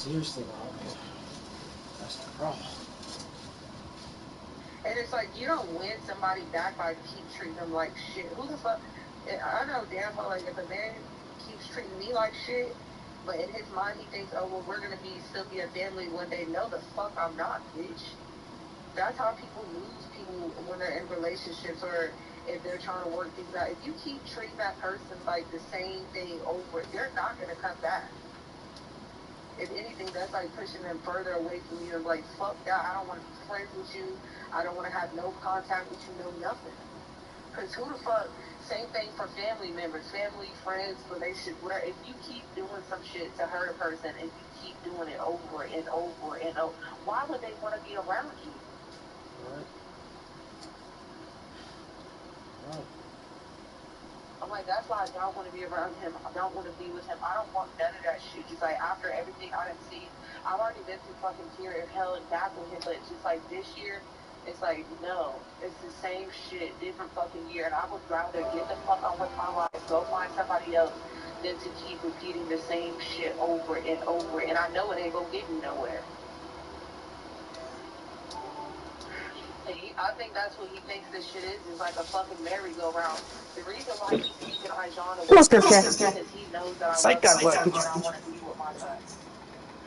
seriously though, that's the problem. And it's like you don't win somebody back by keep treating them like shit. Who the fuck? I know damn well like if a man keeps treating me like shit, but in his mind he thinks, oh well, we're gonna be still be a family one day. No, the fuck I'm not, bitch. That's how people lose people when they're in relationships or if they're trying to work things out. If you keep treating that person like the same thing over, they're not gonna come back. If anything, that's like pushing them further away from you. And like, fuck that. I don't want to be friends with you. I don't want to have no contact with you, no nothing. Because who the fuck? Same thing for family members, family, friends, relationships, whatever. If you keep doing some shit to hurt a person and you keep doing it over and over and over, why would they want to be around you? Right. Right. I'm like, that's why I don't want to be around him. I don't want to be with him. I don't want none of that shit. Just like after everything I done seen, I've already been through fucking fear and hell and back with him. But just like this year, it's like no, it's the same shit, different fucking year. And I would rather get the fuck on with my life, go find somebody else, than to keep repeating the same shit over and over. And I know it ain't gonna get me nowhere. I think that's what he thinks this shit is like a fucking merry-go-round. The reason why he's keeping Ijan away What's from good, me Chef? is because he knows that I Psych love that my what? son and I want to be with my son.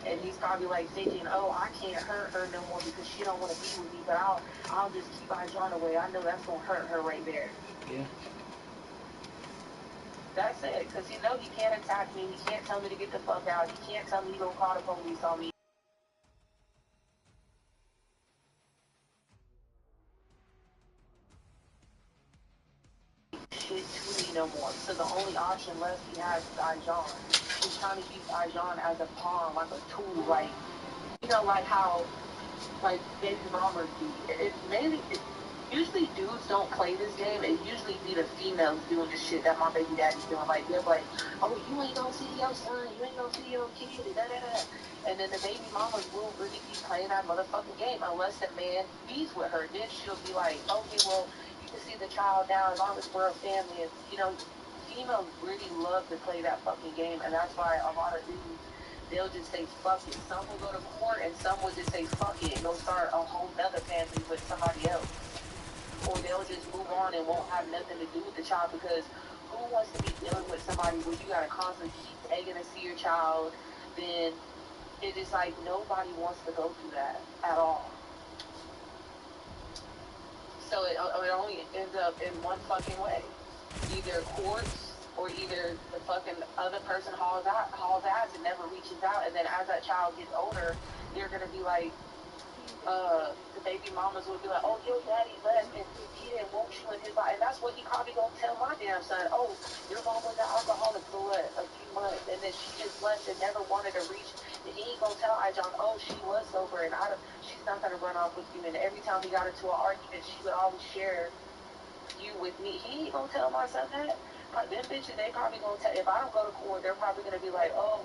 And he's probably like thinking, oh, I can't hurt her no more because she don't want to be with me, but I'll just keep Ijan away. I know that's gonna hurt her right there. Yeah. That's it, because he know he can't attack me. He can't tell me to get the fuck out. He can't tell me he gonna call the police on me. Shit to me no more. So the only option left he has is Ijan. He's trying to use Ijan as a pawn, like a tool, like like how like baby mamas be. Usually dudes don't play this game. It usually be the females doing the shit that my baby daddy's doing. Like they're like, oh, you ain't gonna see your son, you ain't gonna see your kid, da da da. And then the baby mamas will really be playing that motherfucking game unless the man bees with her. Then she'll be like, okay, well, you can see the child now as long as we're a family. And females really love to play that fucking game, and that's why a lot of dudes they'll just say fuck it. Some will go to court and some will just say fuck it and go start a whole nother family with somebody else. Or they'll just move on and won't have nothing to do with the child because who wants to be dealing with somebody where you gotta constantly keep begging to see your child? Then it's just like nobody wants to go through that at all. So it only ends up in one fucking way. Either courts or either the fucking other person hauls ass and never reaches out, and then as that child gets older, they're gonna be like, the baby mamas would be like, oh, your daddy left and he didn't want you in his life. And that's what he probably gonna tell my damn son. Oh, your mom was an alcoholic for what, a few months, and then she just left and never wanted to reach. And he ain't gonna tell Ijan, oh, she was sober and she's not gonna run off with you. And every time we got into an argument, she would always share you with me. He ain't gonna tell my son that. Them bitches, they probably gonna tell. If I don't go to court, they're probably gonna be like, oh,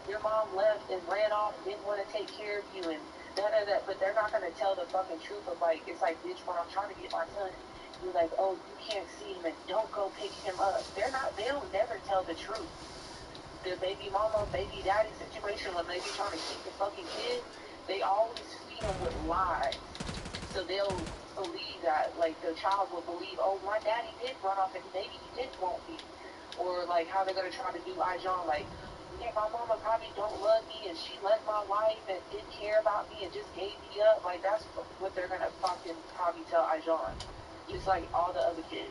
your mom left and ran off, didn't want to take care of you, and da da da. But they're not gonna tell the fucking truth of like, it's like, bitch, when I'm trying to get my son, you're like, oh, you can't see him and don't go pick him up. They're not. They don't never tell the truth. The baby mama, baby daddy situation when they be trying to keep the fucking kid, they always feed them with lies. So they'll believe that, like, the child will believe, oh, my daddy did run off and maybe he did want me. Or, like, how they're going to try to do Ijan, like, yeah, my mama probably don't love me and she left my life and didn't care about me and just gave me up. Like, that's what they're going to fucking probably tell Ijan. Just like all the other kids.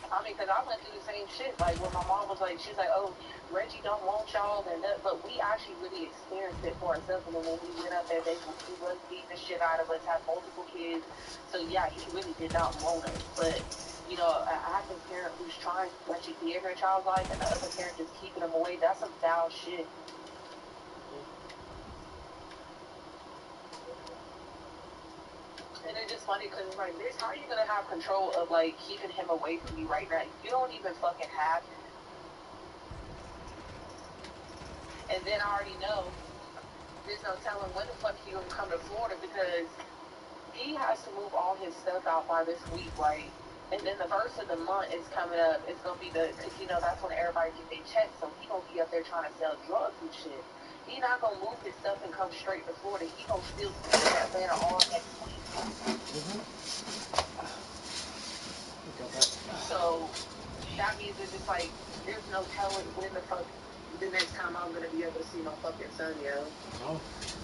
I mean, because I went through the same shit. Like, when my mom was like, she's like, oh, Reggie don't want y'all. And that, but we actually really experienced it for ourselves. And then when we went up there, he was beating the shit out of us, had multiple kids. So, yeah, he really did not want us. But, an active parent who's trying to let you be in their child's life and the other parent just keeping them away, that's some foul shit. And it's just funny because it's like, bitch, how are you going to have control of, like, keeping him away from you right now? You don't even fucking have him. And then I already know there's no telling when the fuck he gonna come to Florida because he has to move all his stuff out by this week. Like, And then the first of the month is coming up. It's gonna be because you know that's when everybody get their checks. So he gonna be up there trying to sell drugs and shit. He not gonna move his stuff and come straight to Florida. He gonna still be in Atlanta all next week. So that means it's just like there's no telling when the fuck the next time I'm gonna be able to see my fucking son, yo. No.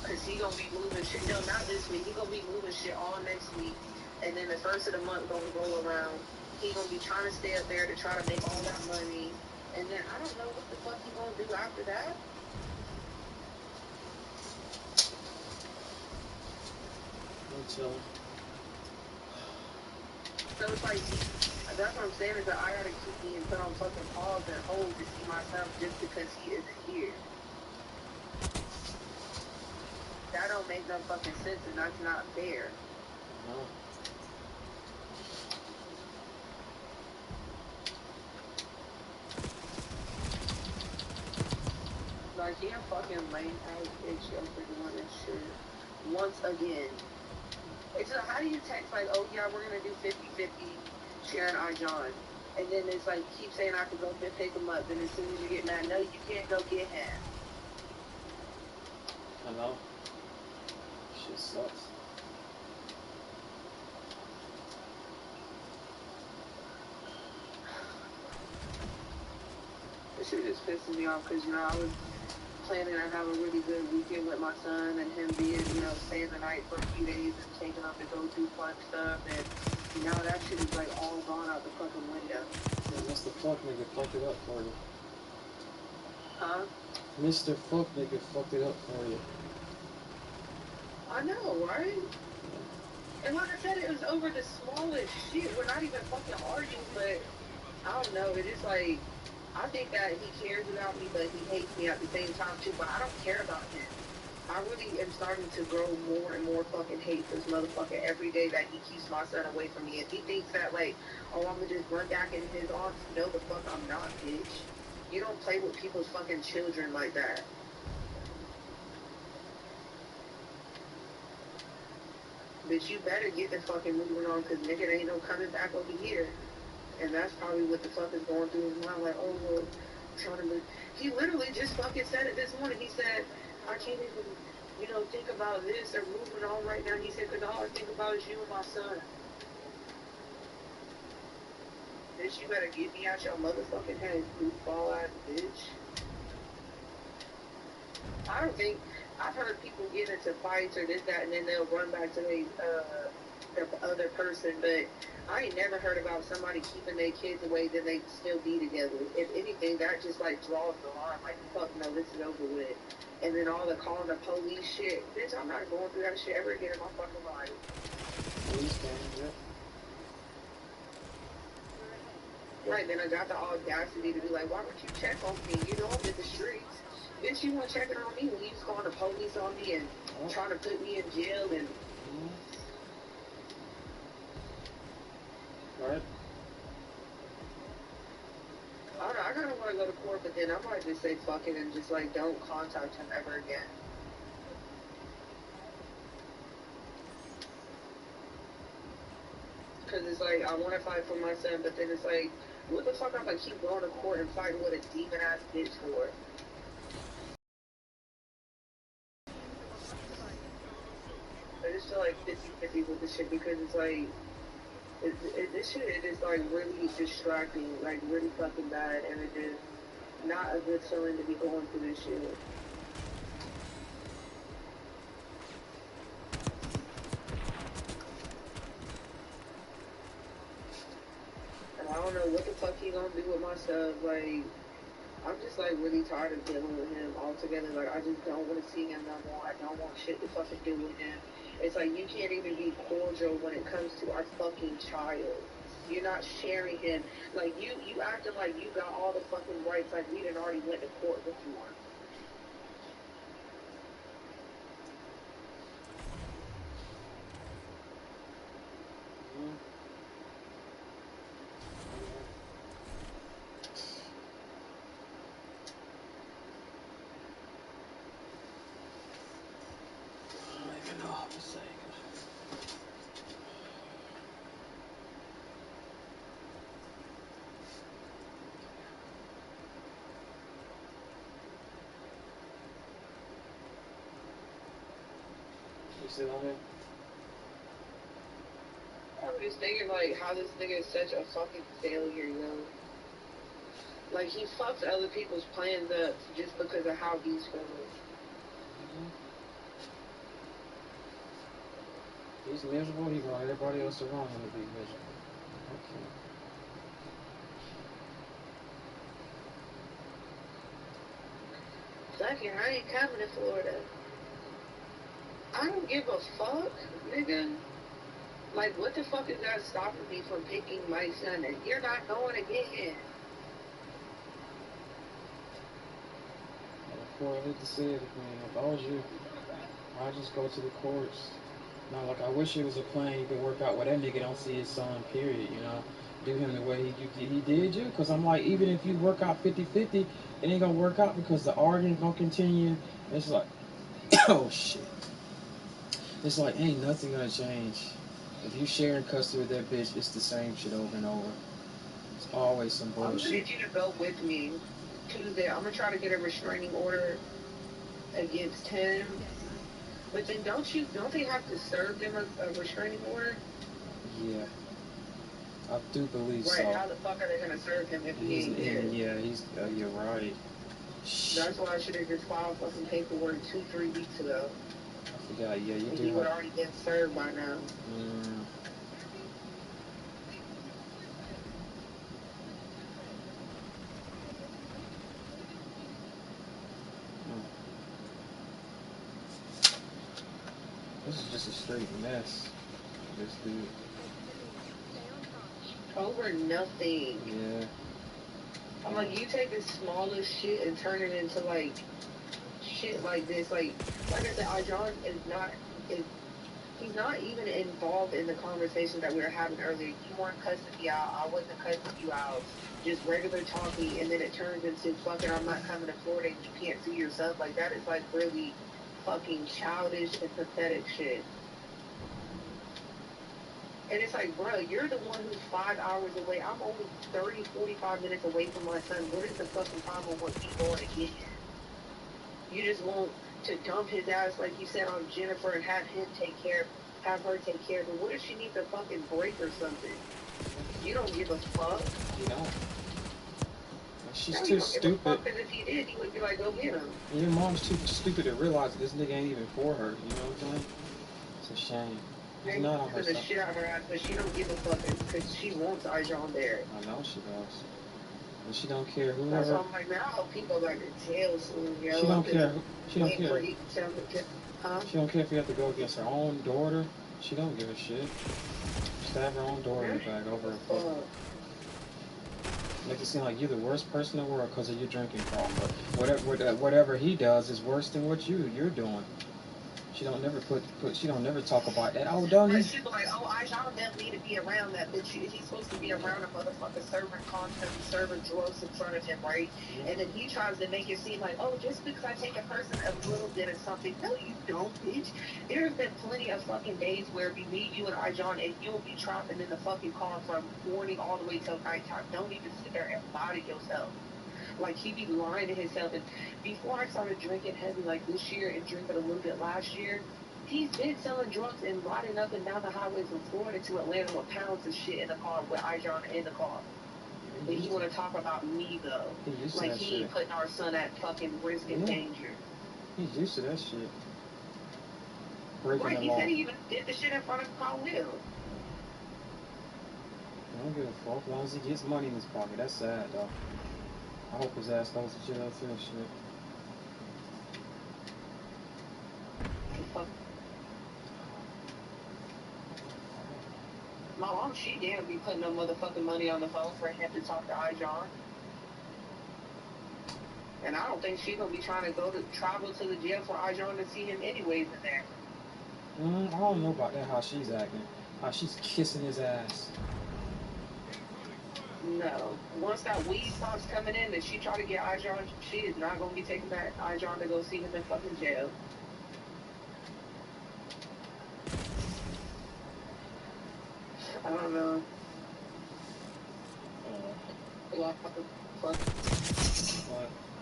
Cause he gonna be moving shit. No, not this week. He gonna be moving shit all next week, and then the first of the month gonna roll around. He gonna be trying to stay up there to try to make all that money, and then I don't know what the fuck he gonna do after that. Until. So it's like that's what I'm saying is that I gotta keep being put on fucking pause and hold to see my son just because he isn't here. That don't make no fucking sense, and that's not fair. No. Like, he a fucking lame ass bitch, yo, for doing this shit. Once again. It's like, how do you text, like, oh, yeah, we're gonna do 50-50, Sharon I. John. And then it's like, keep saying I could go pick him up. Then as soon as you get mad, no, you can't go get him. I know. Shit sucks. This shit just pisses me off because, you know, I was planning to have a really good weekend with my son and him being, you know, staying the night for a few days and taking him to go do fun stuff. And now that shit is, like, all gone out the fucking window. Yeah, Mr. Fuck nigga fucked it up for you. Huh? Mr. Fuck nigga fucked it up for you. I know, right? And like I said, it was over the smallest shit. We're not even fucking arguing, but I don't know. It is like, I think that he cares about me, but he hates me at the same time too. But I don't care about him. I really am starting to grow more and more fucking hate this motherfucker every day that he keeps my son away from me. If he thinks that like, oh, I'm gonna just run back in his arms, no the fuck I'm not, bitch. You don't play with people's fucking children like that. Bitch, you better get the fucking moving on, cause nigga ain't no coming back over here. And that's probably what the fuck is going through his mind. Like, oh, well, trying to move. He literally just fucking said it this morning. He said, I can't even, you know, think about this or moving on right now. He said, because all I think about is you and my son. Bitch, you better get me out your motherfucking head, goofball ass bitch. I don't think, I've heard people get into fights or this, that, and then they'll run back to the other person, but I ain't never heard about somebody keeping their kids away, then they still be together. If anything, that just like draws the line, like, fuck no, this is over with. And then all the calling the police shit, bitch, I'm not going through that shit ever again in my fucking life. Police came, yeah. Right, then I got the audacity to be like, why would you check on me? You know I'm in the streets. Bitch, you weren't checking on me when you was calling the police on me and trying to put me in jail and... Right. I don't know, I kind of want to go to court, but then I might just say fuck it and just like don't contact him ever again. Because it's like, I want to fight for my son, but then it's like, what the fuck I'm going to keep going to court and fighting with a demon-ass bitch for? I just feel like 50-50 with this shit because it's like, this shit is like really distracting, like really fucking bad, and it is not a good feeling to be going through this shit. And I don't know what the fuck he gonna do with my stuff, like, I'm just like really tired of dealing with him altogether. Like, I just don't want to see him no more. I don't want shit to fucking do with him. It's like you can't even be cordial when it comes to our fucking child. You're not sharing him. Like, you acting like you got all the fucking rights like we done already went to court before. still on here? I'm just thinking, like, how this nigga is such a fucking failure, you know? Like, he fucks other people's plans up just because of how he's feeling. He's miserable, he want everybody else around him to be miserable. Okay. Fucking, I ain't coming to Florida. I don't give a fuck, nigga. Like, what the fuck is that stopping me from picking my son? And you're not going again. Before I hate to say it again, if I was you, I'd just go to the courts. Now, like, I wish it was a plan you could work out where that nigga don't see his son, period, you know? Do him the way he did you. Because I'm like, even if you work out 50-50, it ain't going to work out because the argument going to continue. It's like, oh, shit. It's like, ain't nothing going to change. If you sharing custody with that bitch, it's the same shit over and over. It's always some I'm gonna bullshit. need you to go with me Tuesday. I'm gonna try to get a restraining order against him. But then don't they have to serve them a restraining order? Yeah. I do believe Right, so. how the fuck are they gonna serve him if he ain't there? Yeah, you're right. That's why I should have just filed fucking paperwork 2-3 weeks ago. I forgot, yeah, you And do he would have... already been served by now. This is just a straight mess. This dude. Over nothing. Yeah. I'm like, you take the smallest shit and turn it into like shit like this. Like I said, Ijon he's not even involved in the conversation that we were having earlier. You weren't cussing me out. I wasn't cussing you out. Just regular talking, and then it turns into fucking I'm not coming to Florida and you can't see yourself. Like that is like really fucking childish and pathetic shit. And it's like, bro, you're the one who's 5 hours away. I'm only 30, 45 minutes away from my son. What is the fucking problem with me going to get him? You just want to dump his ass, like you said, on Jennifer and have her take care of him. What if she needs a fucking break or something? You don't give a fuck. You don't. She's No, too you don't give a stupid. fuck, because if he did, he would be like, go get him. Your mom's too stupid to realize that this nigga ain't even for her. You know what I'm saying? It's a shame. He's not on her the side. shit out of her ass, but she don't give a fuck because she wants Ijon there. I know she does. And she don't care That's whoever. why I'm like, man, I hope people go back to jail soon, yo. She don't care. She don't Waiting care. for he to tell me, huh? She don't care if you have to go against her own daughter. She don't give a shit. Stab her own daughter in the back over a foot. Make it seem like you're the worst person in the world because of your drinking problem. But whatever he does is worse than what you're doing. She don't never she don't never talk about that. Oh, don't he? She'd be like, oh, Ijon doesn't need to be around that bitch. He's supposed to be around a motherfucker serving content, serving drugs in front of him, right? And then he tries to make it seem like, oh, just because I take a person a little bit of something. No, you don't, bitch. There's been plenty of fucking days where we meet you and Ijon and you'll be trapping in the fucking car from morning all the way till nighttime. Don't even sit there and lie to yourself. Like, he be lying to himself. And before I started drinking heavy, like this year, and drinking a little bit last year, he's been selling drugs and riding up and down the highways from Florida to Atlanta with pounds of shit in the car with Ijon in the car. And you want to talk about me, though. Like, he ain't putting our son at fucking risk and danger. He's used to that shit. Breaking Right, the he law. said he even did the shit in front of Kyle Will. I don't give a fuck as long as he gets money in his pocket. That's sad, though. I hope his ass goes to jail too and shit. My mom, she damn be putting no motherfucking money on the phone for him to talk to Ijon. And I don't think she's gonna be trying to travel to the jail for Ijon to see him anyways in there. I don't know about that, how she's acting. How she's kissing his ass. No. Once that weed starts coming in and she try to get Ijon, she is not gonna be taking that Ijon to go see him in fucking jail. I don't know. What?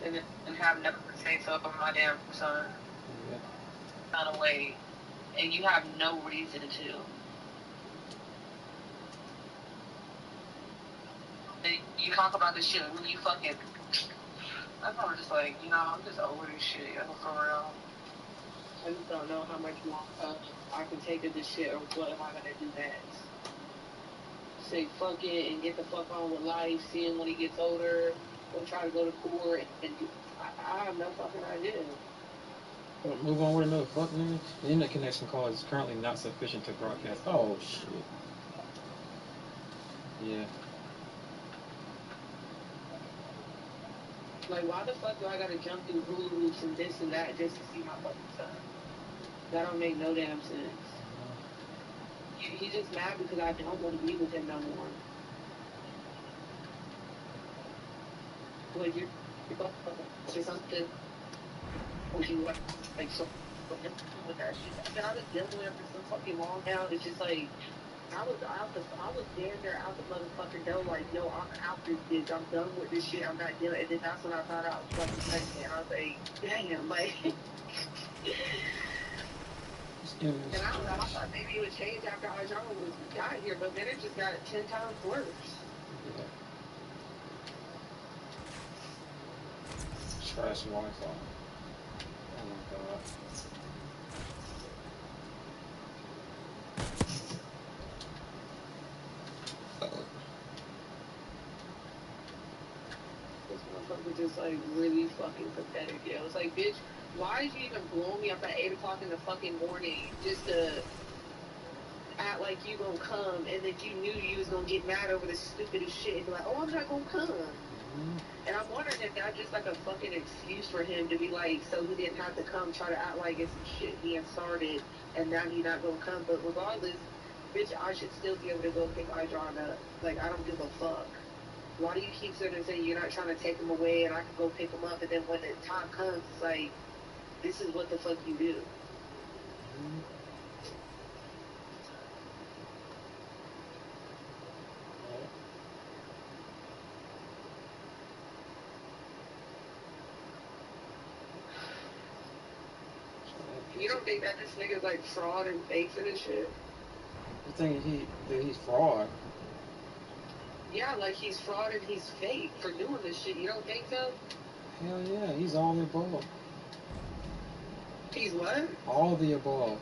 And have nothing to say so about my damn son. Yeah. Kind of way. and you have no reason to. And you talk about this shit when you fucking. That's why I'm just like, I'm just over this shit, for real. I just don't know how much more I can take of this shit, or what am I gonna do next? Say fuck it and get the fuck on with life, see him when he gets older, or try to go to court, and I have no fucking idea. Well, move on with another fuck nigga. The internet connection call is currently not sufficient to broadcast. Oh shit. Yeah. Like, why the fuck do I gotta jump through hula hoops and this and that just to see my fucking son? That don't make no damn sense. He's just mad because I don't want to be with him no more. Would you say something? Would you like so with that shit? I've been dealing with it for so fucking long now. It's just like I was damn near out the motherfucking door. Like, yo, I'm out this bitch. I'm done with this shit. I'm not dealing. And then that's when I found out I was fucking pregnant. And I was like, damn, like. And I don't know. I thought maybe it would change after Ajana got here, but then it just got 10 times worse. Yeah. Trash Wi-Fi. Oh my god. This motherfucker just like really fucking pathetic. Yeah, it was like, bitch, why did you even blow me up at 8 o'clock in the fucking morning just to act like you gonna come, and then you knew you was gonna get mad over the stupidest shit and be like, oh, I'm not gonna come. And I'm wondering if that's just like a fucking excuse for him to be like, so he didn't have to come, try to act like it's some shit being started, and now he's not gonna come. But regardless, bitch, I should still be able to go pick Idron up. Like, I don't give a fuck. Why do you keep sitting and saying you're not trying to take him away and I can go pick him up, and then when the time comes, it's like, this is what the fuck you do. You don't think that this nigga's like fraud and fake for this shit? You think that he's fraud? Yeah, like he's fraud and he's fake for doing this shit. You don't think so? Hell yeah, he's all the above. He's what? All the above.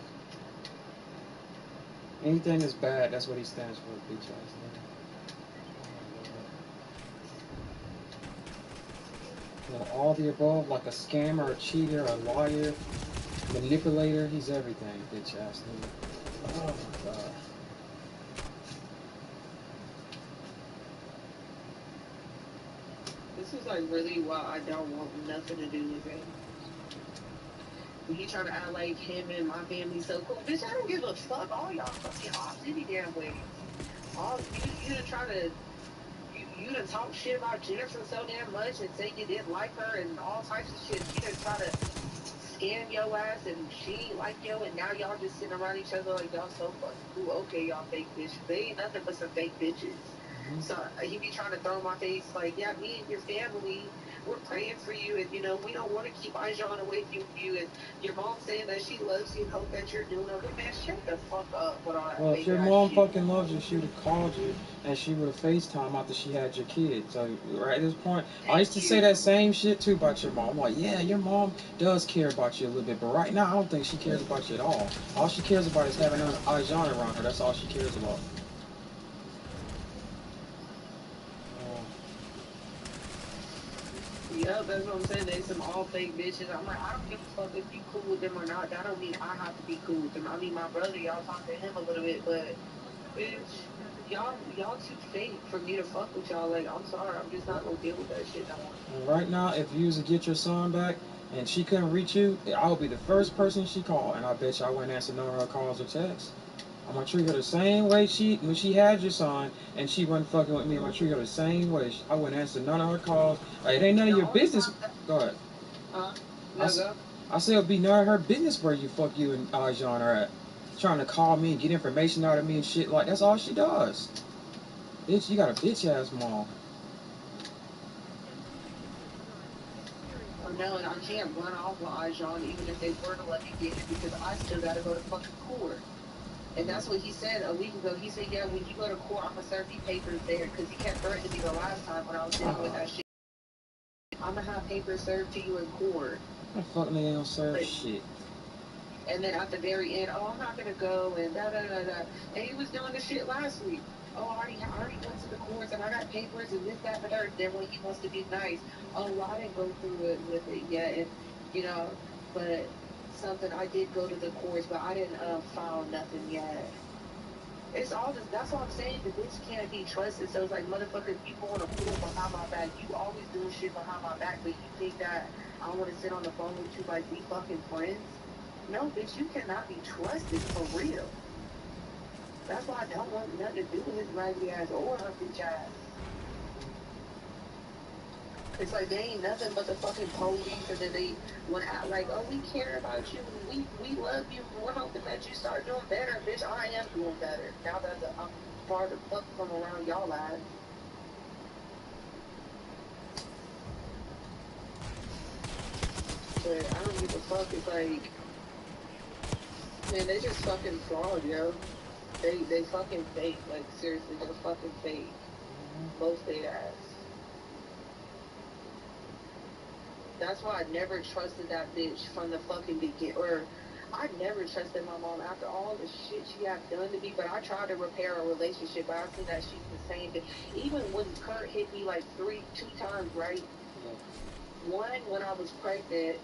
Anything that's bad, that's what he stands for, bitch ass nigga. All the above, like a scammer, a cheater, a liar, manipulator, he's everything, bitch ass nigga. Oh my god. This is like really why I don't want nothing to do with him. He trying to act like him and my family so cool. Bitch, I don't give a fuck. All y'all fucking off any damn way. All you done try to you done talk shit about Jennifer so damn much and say you didn't like her and all types of shit. She done try to scam your ass and she ain't like yo, and now y'all just sitting around each other like y'all so fucking cool. Okay, y'all fake bitches. They ain't nothing but some fake bitches. So he be trying to throw in my face like, yeah, me and your family, we're praying for you, and we don't want to keep Ajan away from you, and your mom saying that she loves you and hope that you're doing okay. Man, shut the fuck up with all that. Well, if your mom fucking loves you, she would have called you and she would have FaceTime after she had your kid. So right at this point, I used to say that same shit too about your mom. I'm like, yeah, your mom does care about you a little bit, but right now I don't think she cares about you at all. All she cares about is having Ajan around her. That's all she cares about. Yeah, that's what I'm saying. They some all fake bitches. I'm like, I don't give a fuck if you cool with them or not. That don't mean I have to be cool with them. I mean, my brother, y'all talk to him a little bit, but bitch, y'all too fake for me to fuck with y'all. Like, I'm sorry, I'm just not gonna deal with that shit no more. And right now, if you was to get your son back and she couldn't reach you, I would be the first person she called, and I bet you I wouldn't answer none of her calls or texts. I'm gonna treat her the same way when she had your son and she wasn't fucking with me. I'm gonna treat her the same way. I wouldn't answer none of her calls. Like, it ain't none of your business. Go ahead. I say it'll be none of her business where you fuck you and Ajan are at. Trying to call me and get information out of me and shit like that's all she does. Bitch, you got a bitch ass mom. No, and I can't run off with Ajon even if they were to let me get it because I still gotta go to fucking court. And that's what he said a week ago. He said, yeah, when you go to court, I'm gonna serve you papers there because he kept threatening me the last time when I was dealing with that shit. I'm gonna have papers served to you in court. The fuck nigga don't serve shit. And then at the very end, oh, I'm not gonna go and da da da da. And he was doing the shit last week. Oh, I already went to the courts and I got papers and this, that, and the third. Then when he wants to be nice, oh, well, I didn't go through it with it yet, and you know, but something I did go to the courts, but I didn't file nothing yet. It's all this. That's what I'm saying. The bitch can't be trusted. So it's like, motherfucker, you going to court behind my back. You always doing shit behind my back, but you think that I want to sit on the phone with you like we fucking friends? No, bitch, you cannot be trusted for real. That's why I don't want nothing to do with his raggedy ass or her bitch ass. It's like they ain't nothing but the fucking police, and then they want to act like, oh, we care about you, we love you, we're hoping that you start doing better. Bitch, I am doing better now that I'm far the fuck from around y'all ass. But I don't give a fuck. It's like, man, they just fucking fraud, yo. They fucking fake. Like, seriously, they're fucking fake. Both they ass. That's why I never trusted that bitch from the fucking beginning. Or I never trusted my mom after all the shit she had done to me. But I tried to repair a relationship. But I seen that she's the same thing. Even when Kurt hit me like two times, right? One, when I was pregnant,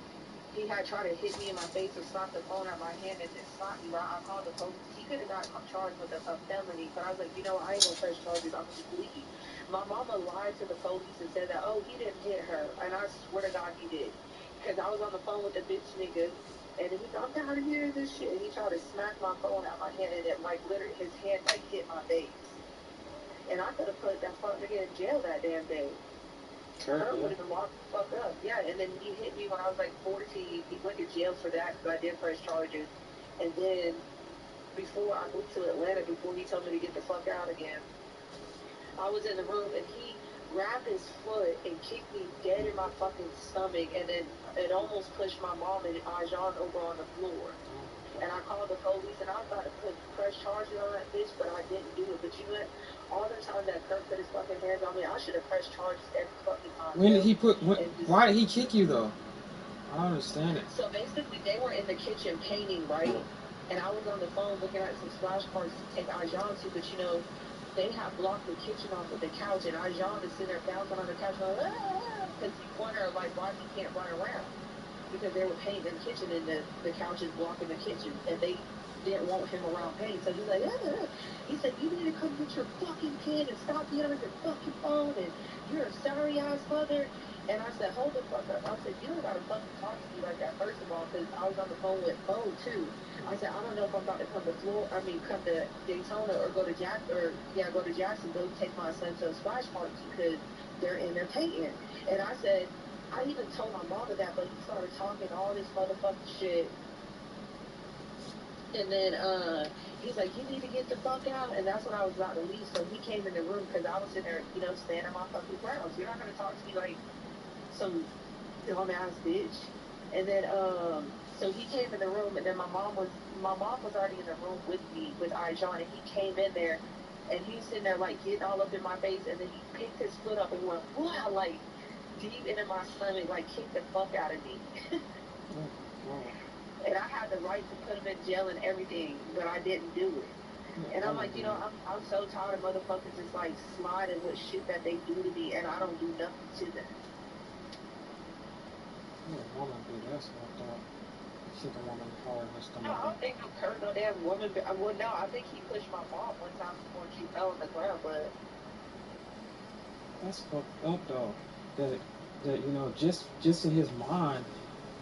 he had tried to hit me in my face or slap the phone out of my hand and then slap me, right? I called the police. He could have got charged with a felony, but I was like, you know, I ain't gonna press charges. I'm gonna just leave. My mama lied to the police and said that, oh, he didn't hit her. And I swear to God he did. Because I was on the phone with the bitch nigga, and he said, I'm tired of hearing this shit. And he tried to smack my phone out of my hand, and it, like, literally, his hand, like, hit my face. And I could have put that fuck nigga in jail that damn day. Kurt would have been locked the fuck up. Yeah, and then he hit me when I was like 14. He went to jail for that because I did press charges. And then before I moved to Atlanta, before he told me to get the fuck out again, I was in the room and he grabbed his foot and kicked me dead in my fucking stomach. And then it almost pushed my mom and Ajon over on the floor. And I called the police and I was about to press charges on that bitch, but I didn't do it. But you know what? All the time that Kurt put his fucking hands on me, I should have pressed charges every fucking time. When did he put? Why did he kick you though? I don't understand it. So basically, they were in the kitchen painting, right? And I was on the phone looking at some splash parts to take Ajon to, but you know, they have blocked the kitchen off with the couch, and Ajon is sitting there bouncing on the couch, going, because you wonder like why he can't run around. Because they were painting in the kitchen and the couch is blocking the kitchen and they didn't want him around paint. So he's like, he said, you need to come get your fucking kid and stop being on your fucking phone and you're a sorry ass mother. And I said, hold the fuck up. I said, you don't gotta fucking talk to me like that, first of all, because I was on the phone with Bo too. I said, I don't know if I'm about to come to Daytona or go to Jacksonville to take my son to a splash party because they're in there painting. And I said, I even told my mom that, but he started talking all this motherfucking shit. And then he's like, you need to get the fuck out. And that's when I was about to leave. So he came in the room because I was sitting there, you know, standing my fucking ground. So you're not going to talk to me like some dumbass bitch. And then so he came in the room, and then my mom was already in the room with me, with Ajon, and he came in there, and he was sitting there, like, getting all up in my face, and then he picked his foot up and went, wow, like, deep into my stomach, like, kicked the fuck out of me. And I had the right to put him in jail and everything, but I didn't do it. And I'm like, you know, I'm so tired of motherfuckers just, like, sliding with shit that they do to me, and I don't do nothing to them. Yeah, woman, dude, that's fucked up. Kick a woman hard in the stomach. No, I don't think I've hurt no damn woman. Well, no, I think he pushed my mom one time before she fell on the ground, but... That's fucked up, though. That you know, just in his mind,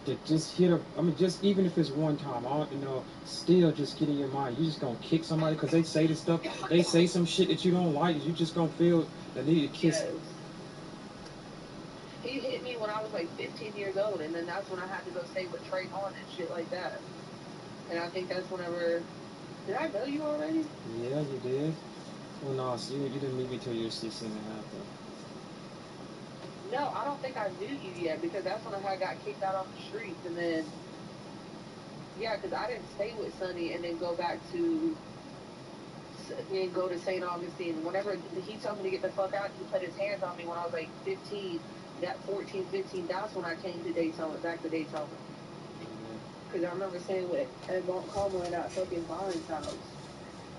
to just hit her. I mean, just even if it's one time, you know, still just get in your mind. You just gonna kick somebody because they say this stuff. They say some shit that you don't like. You just gonna feel the need to kiss. Yes. He hit me when I was like 15 years old, and then that's when I had to go stay with Trayvon and shit like that. And I think that's whenever... Did I know you already? Yeah, you did. Well, no, so you didn't meet me till you were 16 and a half, No, I don't think I knew you yet because that's when I had got kicked out on the streets, and then yeah, because I didn't stay with Sonny and then go back to and go to St. Augustine. Whenever he told me to get the fuck out, he put his hands on me when I was like 15, that 14, 15. That's when I came to Daytona, back to Daytona. Because I remember staying with Ed Montcalmo in that fucking Vines house.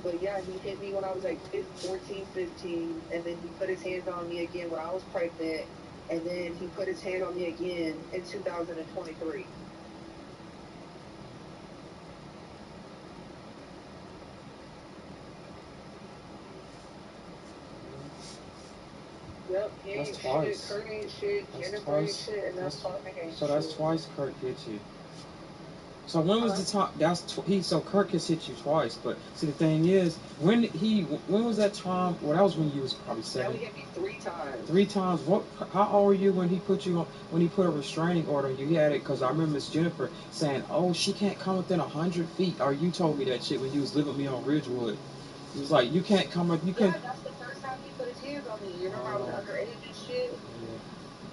But yeah, he hit me when I was like 14, 15, and then he put his hands on me again when I was pregnant, and then he put his hand on me again in 2023. Yep, he That's ain't shit, twice. Kurt ain't shit, That's Jennifer ain't twice. shit, and that fucking ain't So shit. that's twice Kurt hit you. So when was the time? So Kirk has hit you twice, but see the thing is, when was that time? Well, that was when you was probably Now 7. he hit me 3 times. 3 times. What? How old were you when he put you on? When he put a restraining order on you? He had it because I remember Miss Jennifer saying, "Oh, she can't come within 100 feet." Or you told me that shit when you was living with me on Ridgewood. He was like, "You can't come up. You Yeah, can." that's the first time he put his hands on me. You remember I was Oh, underage and shit,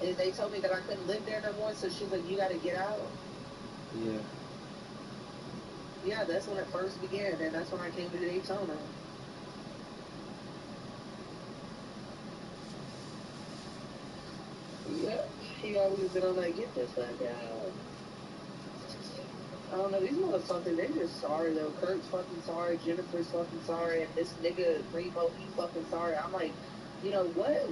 yeah, and they told me that I couldn't live there no more. So she's like, "You got to get out." yeah. Yeah, that's when it first began, and that's when I came to Daytona. Yeah, he always been on like, get the fuck out. I don't know, these motherfuckers, they just sorry though. Kurt's fucking sorry, Jennifer's fucking sorry, and this nigga Remo, he fucking sorry. I'm like,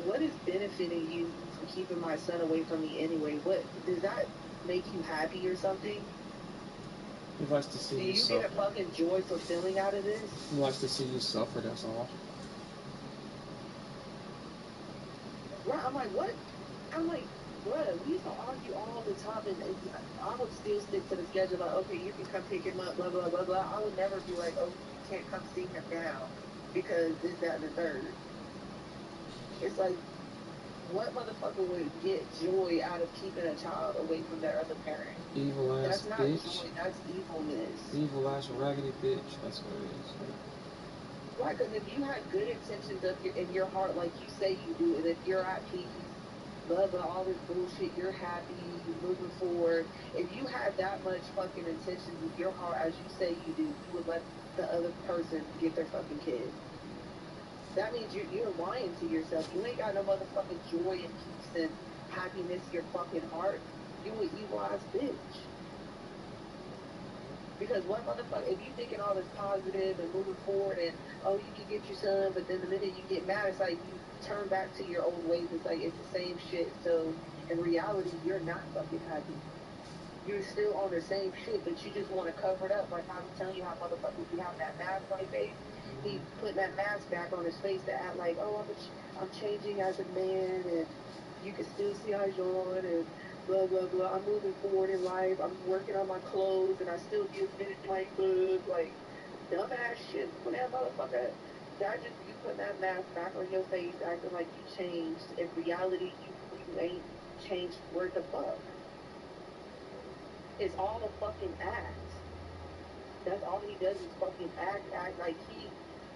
what is benefiting you from keeping my son away from me anyway? What does that make you happy or something? He likes to see Do you you get a suffer. fucking joy fulfilling out of this? He likes to see you suffer. That's all. Right? I'm like, what? I'm like, bruh, we used to argue all the time, and I would still stick to the schedule. Like, okay, you can come pick him up, blah blah blah blah. I would never be like, oh, you can't come see him now because this, that, and the third. It's like, what motherfucker would get joy out of keeping a child away from their other parent? Evil ass That's not bitch. joy. That's evilness. Evil ass raggedy bitch. That's what it is. Right? Because if you had good intentions of in your heart, like you say you do, and if you're at peace, blah blah, all this bullshit, you're happy, you moving forward. If you had that much fucking intentions with your heart, as you say you do, you would let the other person get their fucking kid. That means you're lying to yourself. You ain't got no motherfucking joy and peace and happiness in your fucking heart. You an evil ass bitch. Because what motherfucker, if you thinking all this positive and moving forward and, oh, you can get your son, but then the minute you get mad, it's like you turn back to your old ways. It's like it's the same shit. So in reality, you're not fucking happy. You're still on the same shit, but you just want to cover it up. Like how he's telling you how motherfuckers be having that mask on their face. He putting that mask back on his face to act like, oh, I'm changing as a man, and you can still see eyes on, and blah blah blah. I'm moving forward in life. I'm working on my clothes, and I still be a fitted playbook. Like dumbass shit when that motherfucker. That just you putting that mask back on your face, acting like you changed. In reality, you ain't changed worth a fuck. It's all a fucking act. That's all he does is fucking act like he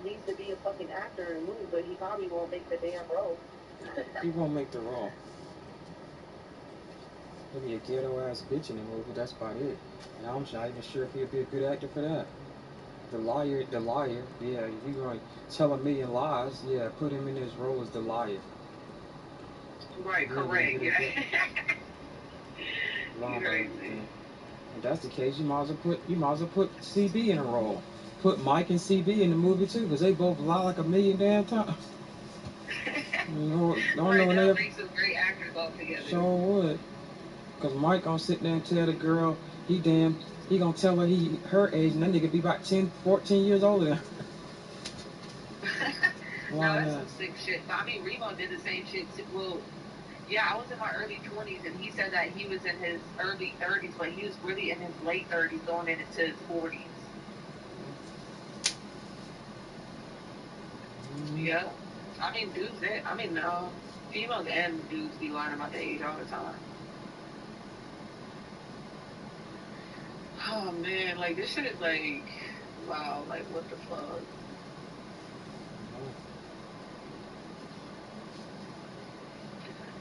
needs to be a fucking actor in a movie, but he probably won't make the damn role. He won't make the role. He'll be a ghetto ass bitch in the movie. That's about it. And I'm not even sure if he'll be a good actor for that. The liar. Yeah, you going to tell a million lies? Yeah, put him in his role as the liar. Right, He'll be a correct. good Yeah. example. Lying You about crazy. everything. If that's the case, you might as well put CB in a role. Put Mike and CB in the movie too, because they both lie like a million damn times. You know, don't know Right, when they that'll ever make some great actors all together. sure would. Cause Mike gonna sit there and tell the girl he gonna tell her he her age and that nigga be about 10, 14 years older than her. No, Lying that's ass. some sick shit. But I mean, Remo did the same shit. Well, yeah, I was in my early 20s, and he said that he was in his early 30s, but he was really in his late 30s, going into his 40s. Yeah. I mean, dudes, I mean, no. Females and dudes be lying about their age all the time. Oh, man. Like, this shit is like, wow. Like, what the fuck?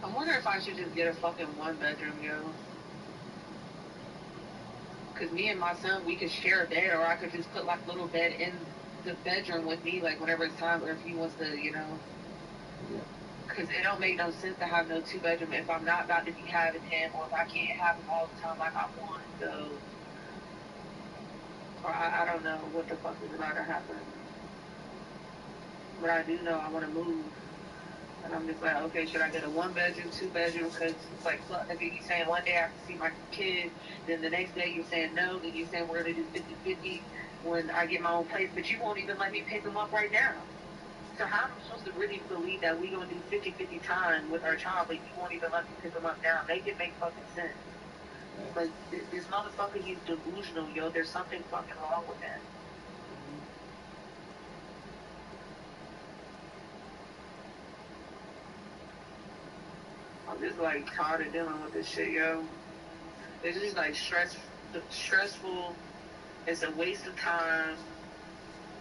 Oh, wonder if I should just get a fucking 1-bedroom, yo. Cause me and my son, we could share a bed, or I could just put like little bed in the bedroom with me, like whenever it's time, or if he wants to, you know. Yeah. Cause it don't make no sense to have no 2-bedroom if I'm not about to be having him, or if I can't have him all the time like I want. So, or I don't know what the fuck is about to happen. But I do know I want to move. And I'm just like, okay, should I get a 1-bedroom, 2-bedroom? Because it's like, if you're saying one day I can see my kid, then the next day you're saying no, then you're saying we're going to do 50-50 when I get my own place, but you won't even let me pick them up right now. So how am I supposed to really believe that we're going to do 50-50 time with our child, but you won't even let me pick them up now? Make it make fucking sense. Like, this motherfucker, he's delusional, yo. There's something fucking wrong with him. I'm just like tired of dealing with this shit, yo. It's just like stressful. It's a waste of time.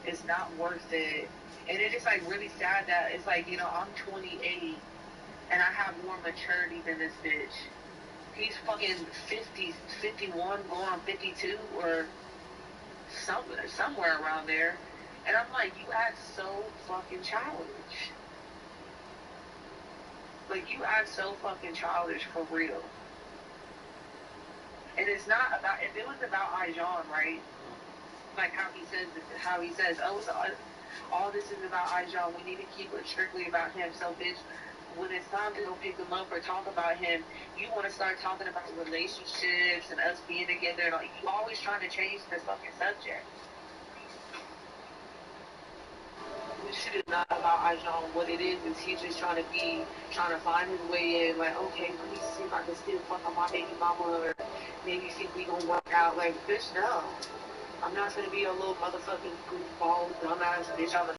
It's not worth it. And it's just like really sad that it's like, you know, I'm 28 and I have more maturity than this bitch. He's fucking 50, 51, going on 52 or somewhere around there. And I'm like, you act so fucking childish. Like, you act so fucking childish for real. And it's not about, if it was about Ijan, right? Like how he says, oh, so all this is about Ijan. We need to keep it strictly about him. So, bitch, when it's time to go pick him up or talk about him, you want to start talking about relationships and us being together. Like, you always trying to change the fucking subject. This shit is not about Ijan. What it is he's just trying to find his way in. Like, okay, let me see if I can still fuck on my baby mama, or maybe see if we gonna work out. Like, bitch, no. I'm not gonna be a little motherfucking goofball, dumbass bitch on the